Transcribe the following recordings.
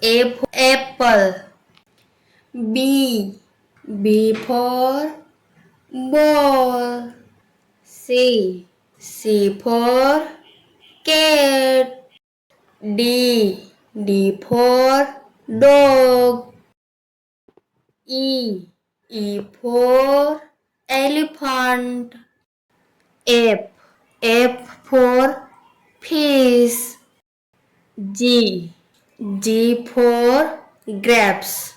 A for apple. B. B for ball. C. C for cat. D. D for dog. E. E for elephant. F. F for fish. G. G for grapes.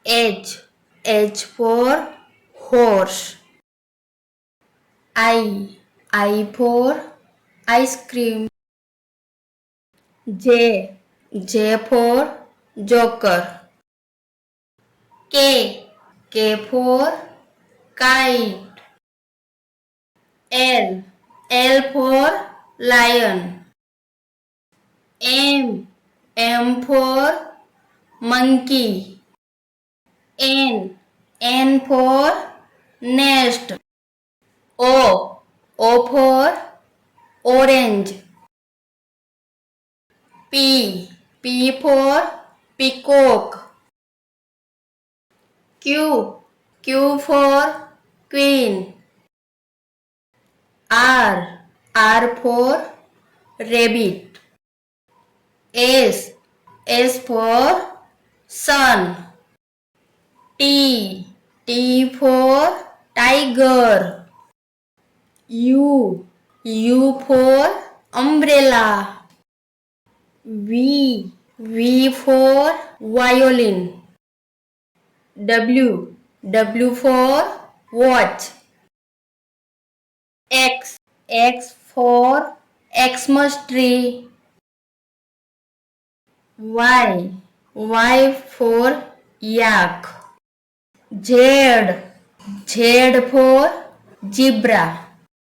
H. H for horse. I for ice cream. J. J for joker. K. K for kite. L. L for lion. M. M for monkey. N. N for nest. O. O for orange. P. P for peacock. Q. Q for queen. R. R for rabbit. S. S for sun. T. T for tiger. U. U for umbrella. V. V for violin. W. W for watch. X. X for Xmas tree. Y. Y for yak. Z. Z for zebra.